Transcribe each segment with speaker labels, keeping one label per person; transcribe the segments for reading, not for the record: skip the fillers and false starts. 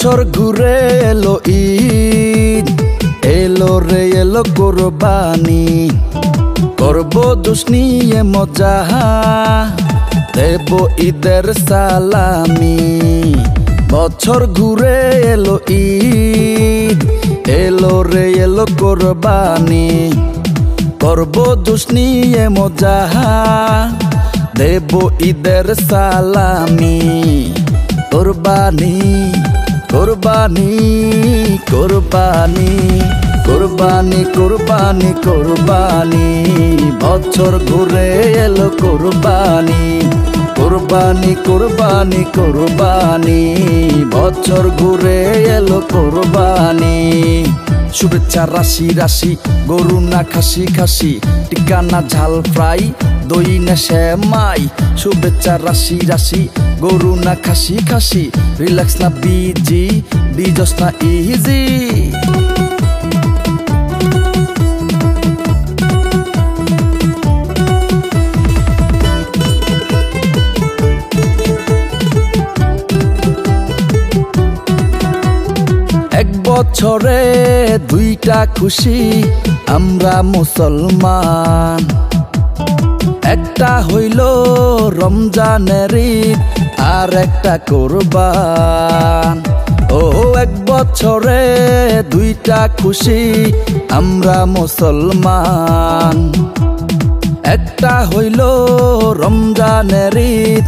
Speaker 1: বছর ঘুরে এলো ঈদ, এলো রে এলো কোরবানি, করব দোষ নিয়ে মজা, দেব ঈদের সালামি। বছর ঘুরে এলো ঈদ, এলো রে এলো কোরবানি, করব দোষ নিয়ে মজা, দেব ঈদের সালামি। কোরবানি কোরবানি কোরবানি কোরবানি কোরবানি কোরবানি, বছর ঘুরে এলো কোরবানি, কোরবানি কোরবানি কোরবানি, বছর ঘুরে এলো কোরবানি। শুভেচ্ছা রাশি রাশি, গরু না খাসি খাসি, টিকা না ঝাল ফ্রাই, দই না সেমাই। শুভেচ্ছা রাশি রাশি, গরু না খাসি খাসি, রিল্যাক্স না বিজি, ডিজস না ইজি। এক বছরে দুইটা খুশি আমরা মুসলমান, একটা হইল রমজানের ঈদ আর একটা কোরবান। ও এক বছরে দুইটা খুশি আমরা মুসলমান, একটা হইল রমজানের ঈদ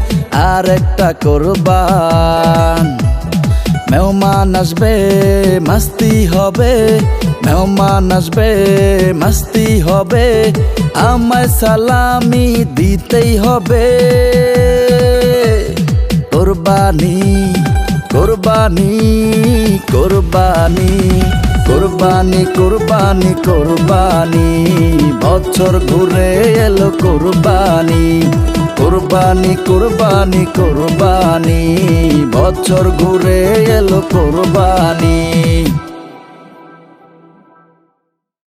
Speaker 1: আর একটা কোরবান। মেহমান আসবে মাস্তি হবে, মেহমান আসবে মাস্তি হবে, আমায় সালামি দিতেই হবে। কোরবানি কোরবানি কোরবানি কোরবানি কোরবানি কোরবানি, বছর ঘুরে এলো কোরবানি, কোরবানি কোরবানি কোরবানি, বছর ঘুরে এলো কোরবানি।